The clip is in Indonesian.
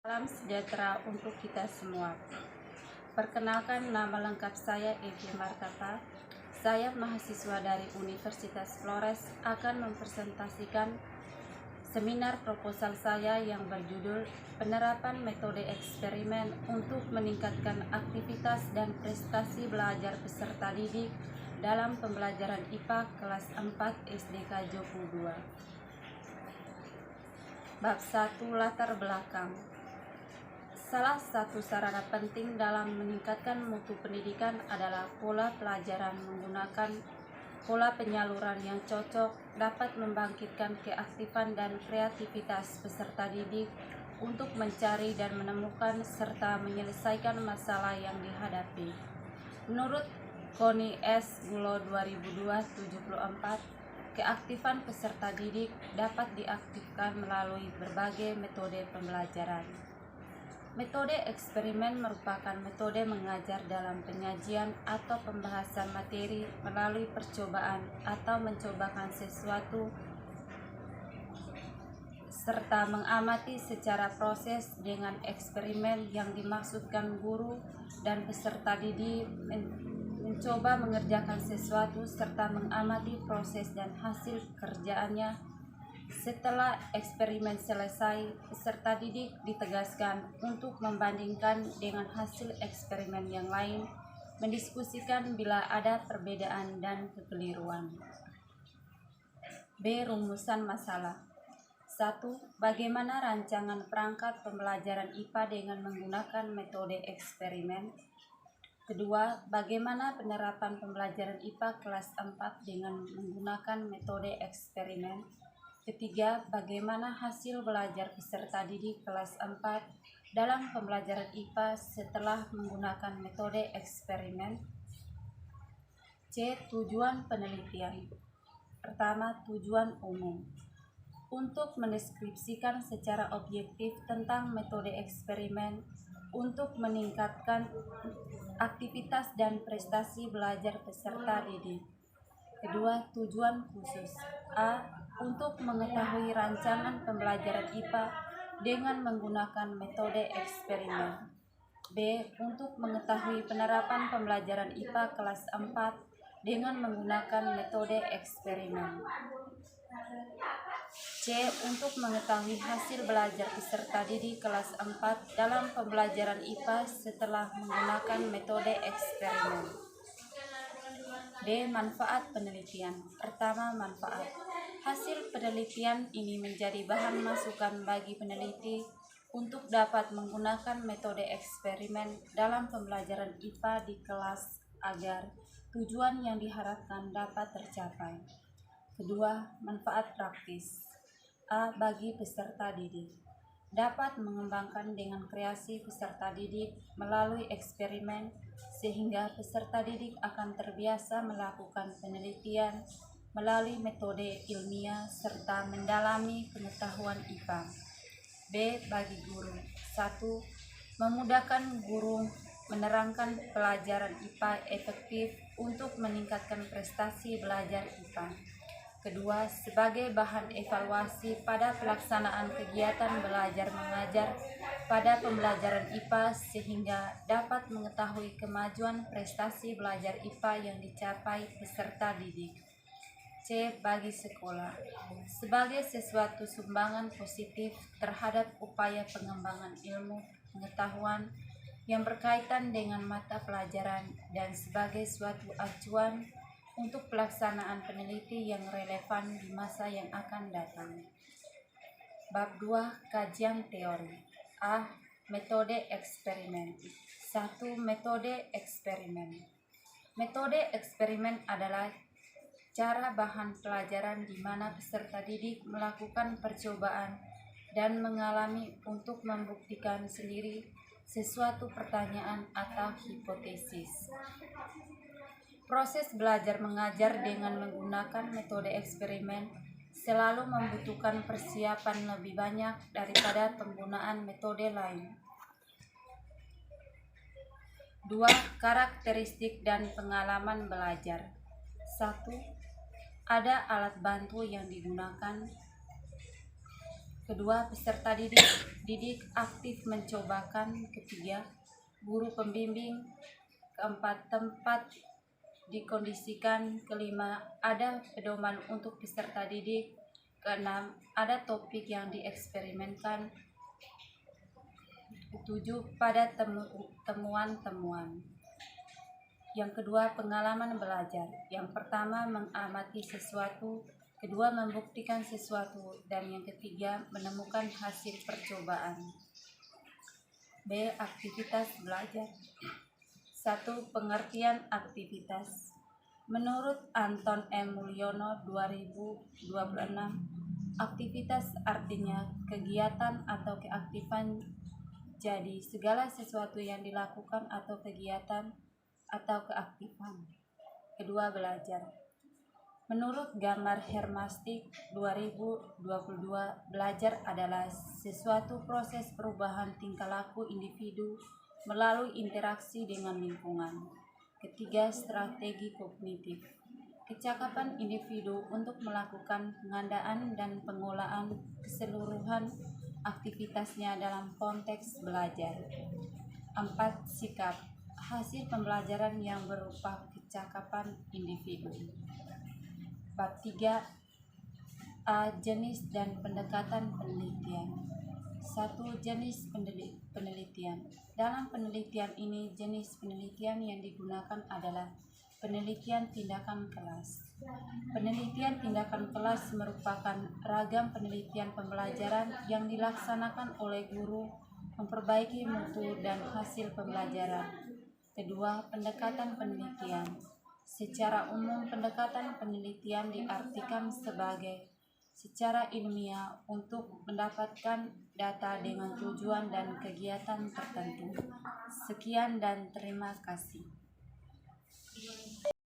Salam sejahtera untuk kita semua. Perkenalkan, nama lengkap saya Evi Martata. Saya mahasiswa dari Universitas Flores akan mempresentasikan seminar proposal saya yang berjudul Penerapan Metode Eksperimen untuk Meningkatkan Aktivitas dan Prestasi Belajar Peserta Didik dalam Pembelajaran IPA kelas 4 SDK Joko 2. Bab 1, Latar Belakang. Salah satu sarana penting dalam meningkatkan mutu pendidikan adalah pola pelajaran. Menggunakan pola penyaluran yang cocok dapat membangkitkan keaktifan dan kreativitas peserta didik untuk mencari dan menemukan serta menyelesaikan masalah yang dihadapi. Menurut Connie S. Gulo 2002-74, keaktifan peserta didik dapat diaktifkan melalui berbagai metode pembelajaran. Metode eksperimen merupakan metode mengajar dalam penyajian atau pembahasan materi melalui percobaan atau mencobakan sesuatu serta mengamati secara proses. Dengan eksperimen yang dimaksudkan guru dan peserta didik mencoba mengerjakan sesuatu serta mengamati proses dan hasil kerjaannya. Setelah eksperimen selesai, peserta didik ditegaskan untuk membandingkan dengan hasil eksperimen yang lain, mendiskusikan bila ada perbedaan dan kekeliruan. B. Rumusan masalah. 1. Bagaimana rancangan perangkat pembelajaran IPA dengan menggunakan metode eksperimen? Kedua, bagaimana penerapan pembelajaran IPA kelas 4 dengan menggunakan metode eksperimen? Ketiga, bagaimana hasil belajar peserta didik kelas 4 dalam pembelajaran IPA setelah menggunakan metode eksperimen? C. Tujuan penelitian. Pertama, tujuan umum. Untuk mendeskripsikan secara objektif tentang metode eksperimen untuk meningkatkan aktivitas dan prestasi belajar peserta didik. Kedua, tujuan khusus. A. Untuk mengetahui rancangan pembelajaran IPA dengan menggunakan metode eksperimen. B. Untuk mengetahui penerapan pembelajaran IPA kelas 4 dengan menggunakan metode eksperimen. C. Untuk mengetahui hasil belajar peserta didik kelas 4 dalam pembelajaran IPA setelah menggunakan metode eksperimen. D. Manfaat penelitian. Pertama, manfaat. Hasil penelitian ini menjadi bahan masukan bagi peneliti untuk dapat menggunakan metode eksperimen dalam pembelajaran IPA di kelas agar tujuan yang diharapkan dapat tercapai. Kedua, manfaat praktis. A. Bagi peserta didik. Dapat mengembangkan dengan kreasi peserta didik melalui eksperimen sehingga peserta didik akan terbiasa melakukan penelitian melalui metode ilmiah serta mendalami pengetahuan IPA. B. Bagi guru. 1. Memudahkan guru menerangkan pelajaran IPA efektif untuk meningkatkan prestasi belajar IPA. Kedua, sebagai bahan evaluasi pada pelaksanaan kegiatan belajar mengajar pada pembelajaran IPA sehingga dapat mengetahui kemajuan prestasi belajar IPA yang dicapai peserta didik. C. Bagi sekolah. Sebagai sesuatu sumbangan positif terhadap upaya pengembangan ilmu pengetahuan yang berkaitan dengan mata pelajaran dan sebagai suatu acuan untuk pelaksanaan peneliti yang relevan di masa yang akan datang. Bab 2, kajian teori. A. Metode eksperimen. 1. Metode eksperimen. Metode eksperimen adalah cara bahan pelajaran di mana peserta didik melakukan percobaan dan mengalami untuk membuktikan sendiri sesuatu pertanyaan atau hipotesis. Proses belajar mengajar dengan menggunakan metode eksperimen selalu membutuhkan persiapan lebih banyak daripada penggunaan metode lain. 2. Karakteristik dan pengalaman belajar. 1. Ada alat bantu yang digunakan. Kedua, peserta didik aktif mencobakan. Ketiga, guru pembimbing. Keempat, tempat dikondisikan. Kelima, ada pedoman untuk peserta didik. Keenam, ada topik yang dieksperimenkan. Ketujuh, pada temuan-temuan. Yang kedua, pengalaman belajar. Yang pertama, mengamati sesuatu. Kedua, membuktikan sesuatu. Dan yang ketiga, menemukan hasil percobaan. B. Aktivitas belajar. 1. Pengertian aktivitas. Menurut Anton M. Mulyono 2026, aktivitas artinya kegiatan atau keaktifan. Jadi segala sesuatu yang dilakukan atau kegiatan atau keaktifan. Kedua, belajar. Menurut Gambar Hermastik 2022, belajar adalah sesuatu proses perubahan tingkah laku individu melalui interaksi dengan lingkungan. Ketiga, strategi kognitif. Kecakapan individu untuk melakukan pengandaan dan pengolahan keseluruhan aktivitasnya dalam konteks belajar. 4. Sikap. Hasil pembelajaran yang berupa kecakapan individu. Bab 3. A. Jenis dan pendekatan penelitian. 1. Jenis penelitian. Dalam penelitian ini, jenis penelitian yang digunakan adalah penelitian tindakan kelas. Penelitian tindakan kelas merupakan ragam penelitian pembelajaran yang dilaksanakan oleh guru memperbaiki mutu dan hasil pembelajaran. Kedua, pendekatan penelitian. Secara umum, pendekatan penelitian diartikan sebagai secara ilmiah untuk mendapatkan data dengan tujuan dan kegiatan tertentu. Sekian dan terima kasih.